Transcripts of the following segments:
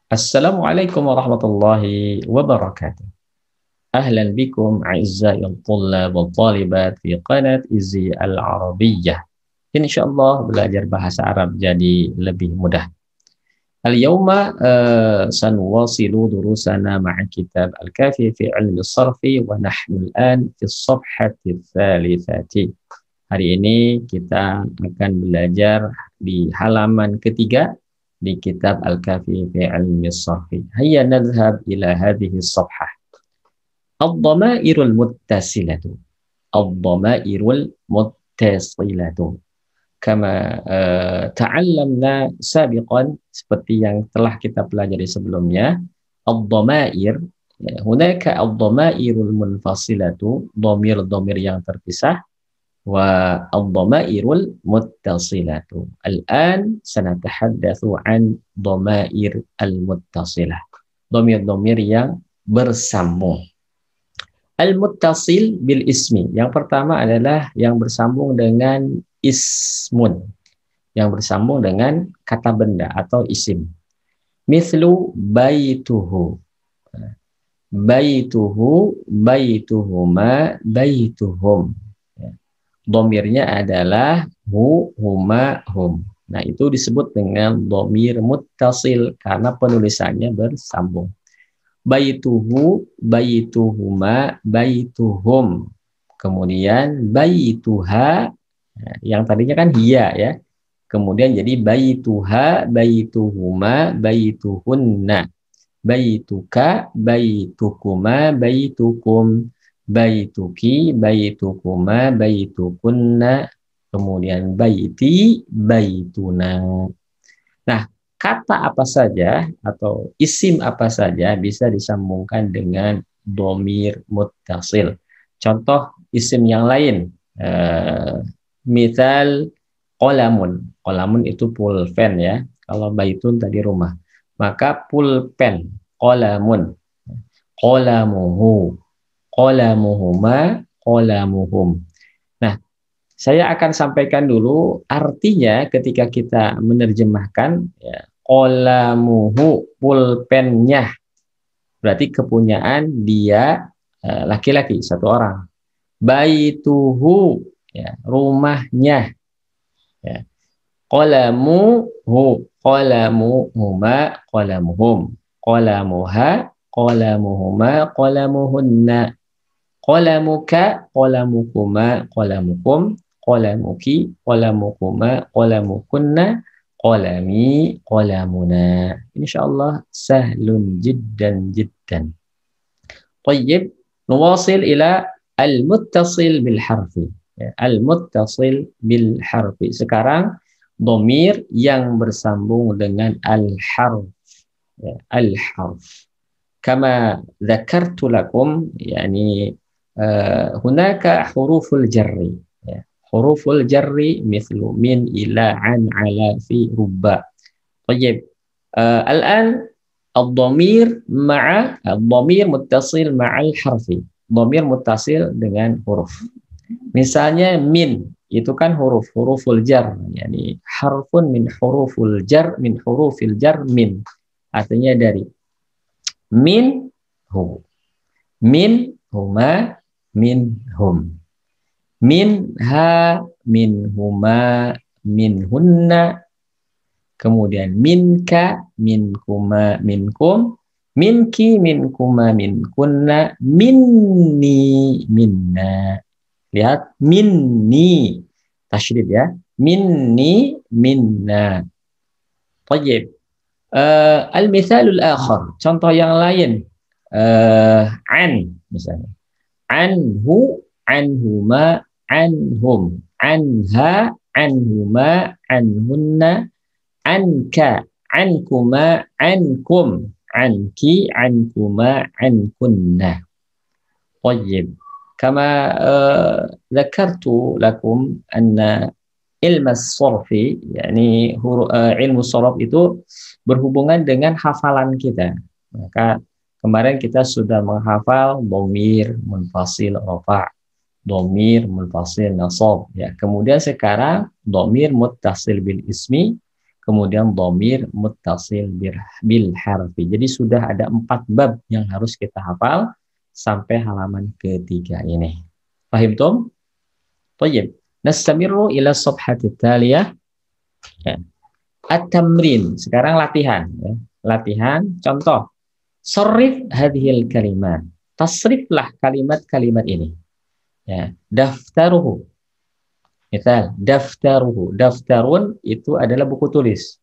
Assalamualaikum warahmatullahi wabarakatuh. Ahlan bikum a'izzai al-tullab wal talibat fi qanat Izzi al-Arabiyyah. Insyaallah belajar bahasa Arab jadi lebih mudah. Al-yawma sanuwasilu durusana ma'a kitab Al-Kafi fi ilmi sarfi wa nahnu al-an fi as-safhati ats-tsalitsati. Hari ini kita akan belajar di halaman ketiga di kitab Al-Kafi fi ilmi sarfi. Hayya nadhhab ila hadhihi as-safhah. Ad-dhamairul muttasilatu. Ad-dhamairul muttasilatu. Kama ta'allamna sabiqan, seperti yang telah kita pelajari sebelumnya, ad-dhamair, hunaka ad-dhamairul munfasilatu, dhamir-dhamir yang terpisah, wa ad-dhamairul muttasilatu. Al-an sanatahaddatsu an dhamair al-muttasilah. Dhamir-dhamir yang bersambung. Al-muttasil bil ismi. Yang pertama adalah yang bersambung dengan ismun. Yang bersambung dengan kata benda atau isim. Mithlu baituhu. Baituhu, baituhuma, baituhum. Dhamirnya adalah hu, huma, hum. Nah, itu disebut dengan dhamir muttasil karena penulisannya bersambung. Baituhu, baituhuma, baituhum. Kemudian baituha, yang tadinya kan hiya ya. Kemudian jadi baituha, baituhuma, baituhunna. Baituka, baitukuma, baitukum. Baituki, baitukuma, baitukunna. Kemudian baiti, baituna. Nah, kata apa saja atau isim apa saja bisa disambungkan dengan dhamir muttasil. Contoh isim yang lain, misal qolamun. Qolamun itu pulpen ya. Kalau baitun tadi rumah. Maka pulpen, qolamun. Qolamuhu, qolamuhuma, qolamuhum. Nah, saya akan sampaikan dulu artinya ketika kita menerjemahkan ya, qolamuhu, pulpennya. Berarti kepunyaan dia laki-laki, satu orang. Baituhu, ya, rumahnya. Ya. Qolamuhu, qolamuhuma, qolamuhum. Qolamuha, qolamuhuma, qolamuhunna. Qalamuka, qalamukuma, qalamukum. Qalamuki, qalamukuma, qalamukunna, qalami, qalamuna. Insyaallah sahlun jiddan jiddan. Tayyib, nuwasil ila al-muttasil bil harfi. Ya, al-muttasil bil harfi. Sekarang dhamir yang bersambung dengan al-harf. Ya, al-harf. Kama dzakartu lakum, yani hunaka huruful jarri. Huruful jarri mithlu min, ila, an, ala, fi, rubba. Tayyib. Al-an ad-dhamir ma'a ad-dhamir muttasil ma'al harfi. Dhamir muttasil dengan huruf. Misalnya min, itu kan huruful jar, yani harfun min huruful jar, min hurufil jar min. Artinya dari min hu. Min huma, min hum. Minha, min huma, min hunna. Kemudian minka, minkuma, minkum. Minki, minkuma, minkunna. Minni, minna. Lihat, minni. Tasydid ya. Minni, minna. Tayyib. Al-mithalul akhar. Contoh yang lain. An, misalnya. Anhu, anhuma, anhum. Anha, anhuma, anhunna. Anka, ankuma, ankum. Anki, ankuma, ankunna. Tayyib. Kama dzakartu lakum anna ilmu sarfi, yani ilmu sarf itu berhubungan dengan hafalan kita. Maka kemarin kita sudah menghafal dhamir munfasil rafa', dhamir munfasil nasab ya. Kemudian sekarang dhamir muttasil bil ismi, kemudian dhamir muttasil bil harfi. Jadi sudah ada 4 bab yang harus kita hafal sampai halaman ketiga ini. Paham Tom? Baik. Nastamiru ila safhati tsaliyah. Ya. At-tamrin. Sekarang latihan. Ya. Latihan. Contoh. Sarrif hadhil kalimat. Tasriflah kalimat-kalimat ini. Ya. Daftaruhu. Misal, daftaruhu. Daftarun itu adalah buku tulis.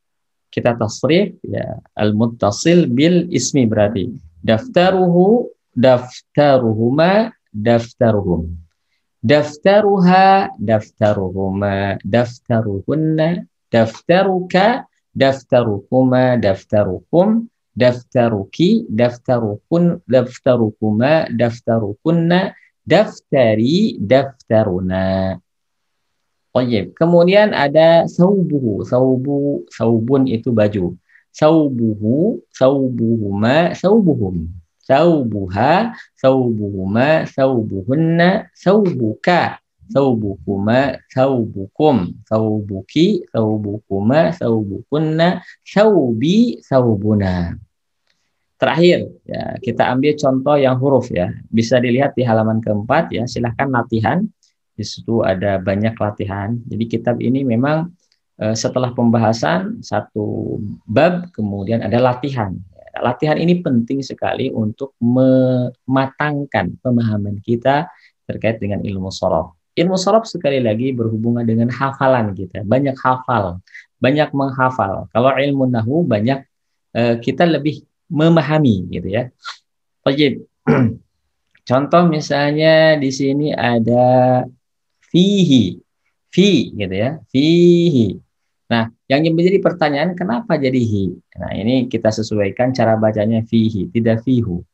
Kita tasrif, ya, al-muttasil bil ismi berarti. Daftaruhu, daftaruhuma, daftaruhum. Daftaruha, daftaruhuma, daftaruhunna, daftaruka, daftaruhuma, daftarukum, daftaruki, daftarukun, daftarukuma, daftarukunna, daftari, daftaruna. Oh iya. Kemudian ada saubuhu, saubun itu baju. Saubuhu, saubuhuma, saubuhum. Saubuha, saubuhuma, saubuhunna, saubuka, saubukuma, saubukum, saubuki, saubukuma, saubukunna, saubi, saubuna. Terakhir, ya, kita ambil contoh yang huruf ya. Bisa dilihat di halaman keempat ya. Silahkan latihan. Di situ ada banyak latihan. Jadi kitab ini memang setelah pembahasan satu bab, kemudian ada latihan. Latihan ini penting sekali untuk mematangkan pemahaman kita terkait dengan ilmu shorof. Ilmu shorof sekali lagi berhubungan dengan hafalan kita. Banyak hafal, banyak menghafal. Kalau ilmu nahwu banyak kita lebih memahami gitu ya. Wajib. Contoh misalnya di sini ada fihi, fi gitu ya, fihi. Nah, yang menjadi pertanyaan kenapa jadi hi? Nah, ini kita sesuaikan cara bacanya fihi, tidak fihu.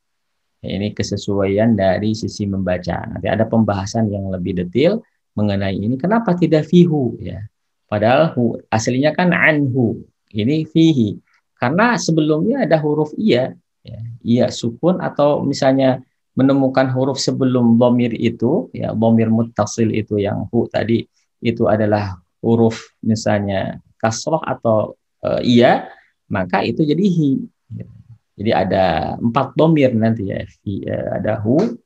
Ini kesesuaian dari sisi membaca. Nanti ada pembahasan yang lebih detail mengenai ini. Kenapa tidak fihu? Ya, padahal hu aslinya kan anhu. Ini fihi. Karena sebelumnya ada huruf iya, ya, iya sukun atau misalnya menemukan huruf sebelum dhamir itu, ya dhamir muttasil itu yang hu tadi itu adalah huruf misalnya kasroh atau iya, maka itu jadi hi. Jadi ada 4 dhamir nanti ya, ada hu,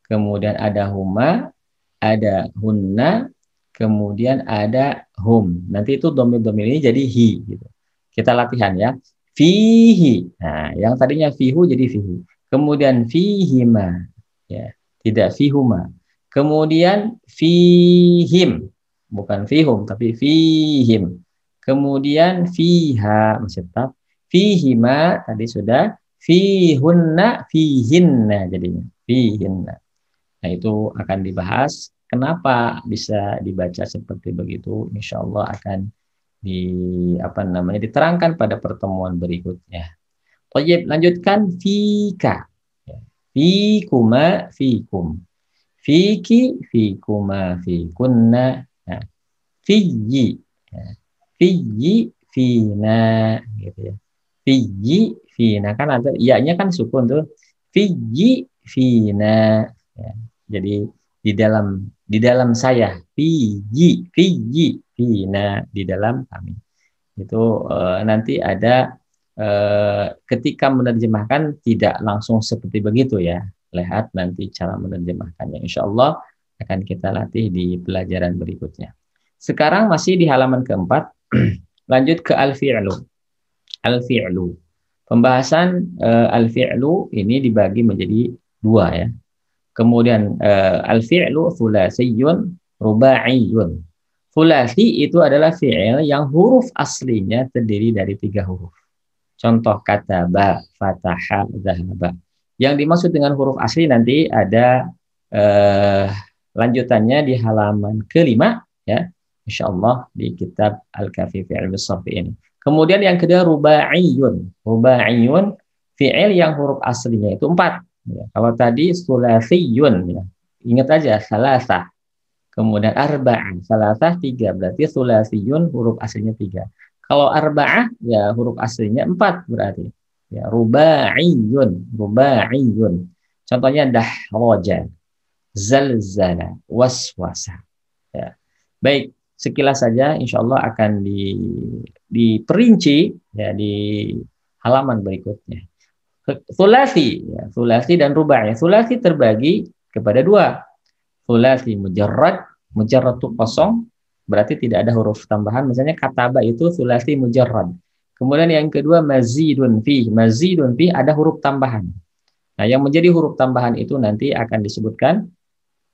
kemudian ada huma, ada hunna, kemudian ada hum. Nanti itu dhamir-dhamir ini jadi hi. Gitu. Kita latihan ya. Fihi. Nah, yang tadinya fihu jadi fihi. Kemudian fihima, ya, tidak fihuma. Kemudian fihim, bukan fihum tapi fihim. Kemudian fiha, masih tetap fihima tadi sudah, fihunna, fihinna jadinya, fihinna. Nah, itu akan dibahas kenapa bisa dibaca seperti begitu. Insya Allah akan diterangkan pada pertemuan berikutnya. Baik, lanjutkan fika. Fikuma, fikum. Fiki, fikuma, fikunna. Nah, fiyi. Fiyi, fina. Gitu ya. Fiyi, fina. Kan ada, iya-nya kan sukun tuh. Fiyi, fina. Ya, jadi di dalam saya. Fiyi, fiyi, fina. Di dalam kami. Itu nanti ada ketika menerjemahkan tidak langsung seperti begitu ya. Lihat nanti cara menerjemahkannya. Insya Allah akan kita latih di pelajaran berikutnya. Sekarang masih di halaman keempat. Lanjut ke al-fi'lu. Al-fi'lu. Pembahasan al-fi'lu ini dibagi menjadi 2 ya. Kemudian al-fi'lu thulasiyun, ruba'iyun. Thulasi itu adalah fi'il yang huruf aslinya terdiri dari 3 huruf. Contoh kata ba, fataha, zahaba. Yang dimaksud dengan huruf asli nanti ada lanjutannya di halaman kelima ya. Insyaallah di kitab Al-Kafi fi Ilmi Sharh ini. Kemudian yang kedua ruba'iyun. Ruba'iyun fi'il yang huruf aslinya itu 4. Ya. Kalau tadi sulasiyun ya. Ingat aja salasah. Kemudian arba'ah, salasah 3. Berarti sulasiyun huruf aslinya 3. Kalau arba'ah ya huruf aslinya 4 berarti. Ya, ruba'iyun, ruba'iyun. Contohnya dahraja, zalzala, waswasa. Ya. Baik, sekilas saja, insya Allah akan diperinci ya di halaman berikutnya. Thulathi, ya, thulathi dan rubai. Thulathi terbagi kepada dua. Thulathi mujarrad, mujarrad itu kosong, berarti tidak ada huruf tambahan. Misalnya kataba itu thulathi mujarrad. Kemudian yang kedua mazidun fi, mazidun fi ada huruf tambahan. Nah, yang menjadi huruf tambahan itu nanti akan disebutkan.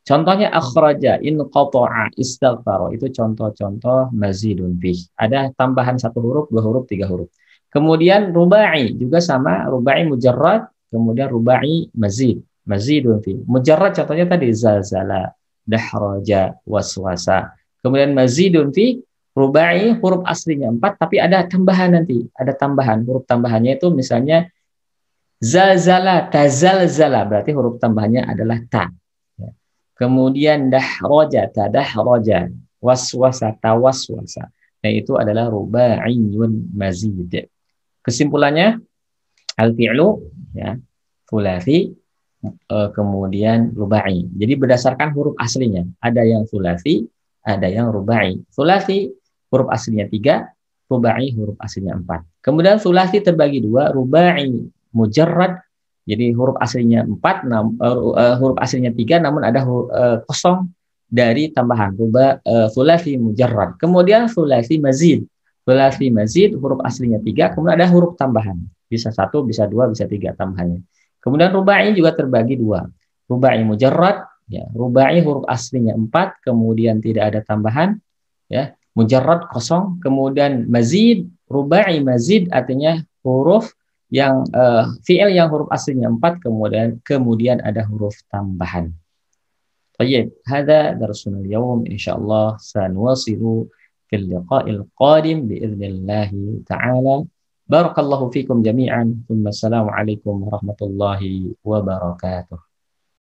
Contohnya akhraja, inqata'a, istaghfara. Itu contoh-contoh mazidun fi. Ada tambahan satu huruf, dua huruf, tiga huruf. Kemudian rubai juga sama, rubai mujarrad, kemudian rubai mazid, mazidun fi. Mujarrad contohnya tadi zalzala, dahraja, waswasa. Kemudian mazidun fi, rubai huruf aslinya 4 tapi ada tambahan nanti, ada tambahan. Huruf tambahannya itu misalnya zalzala, tazalzala, berarti huruf tambahannya adalah ta. Kemudian dahraja, tadahraja, waswasa, tawaswasa. Nah, itu adalah rubaiyun mazid. Kesimpulannya al-fi'lu ya thulathi kemudian rubai. Jadi berdasarkan huruf aslinya, ada yang thulathi, ada yang rubai. Thulathi huruf aslinya 3, rubai huruf aslinya 4. Kemudian thulathi terbagi 2, rubai mujarrad. Jadi huruf aslinya 4, huruf aslinya 3 namun ada kosong dari tambahan thulathi mujarrad. Kemudian thulathi mazid. Thulathi mazid huruf aslinya 3, kemudian ada huruf tambahan. Bisa 1, bisa 2, bisa 3 tambahannya. Kemudian rubai juga terbagi 2. Rubai mujarrad, ya, rubai huruf aslinya 4, kemudian tidak ada tambahan, ya. Mujarrad kosong, kemudian mazid, rubai mazid artinya huruf yang fi'il yang huruf aslinya 4, kemudian ada huruf tambahan. Baik, hada darsunal yaum, insyaallah sanwasilu fil liqa'il qadim biiznillah ta'ala. Barakallahu fikum jami'an. Assalamualaikum warahmatullahi wabarakatuh.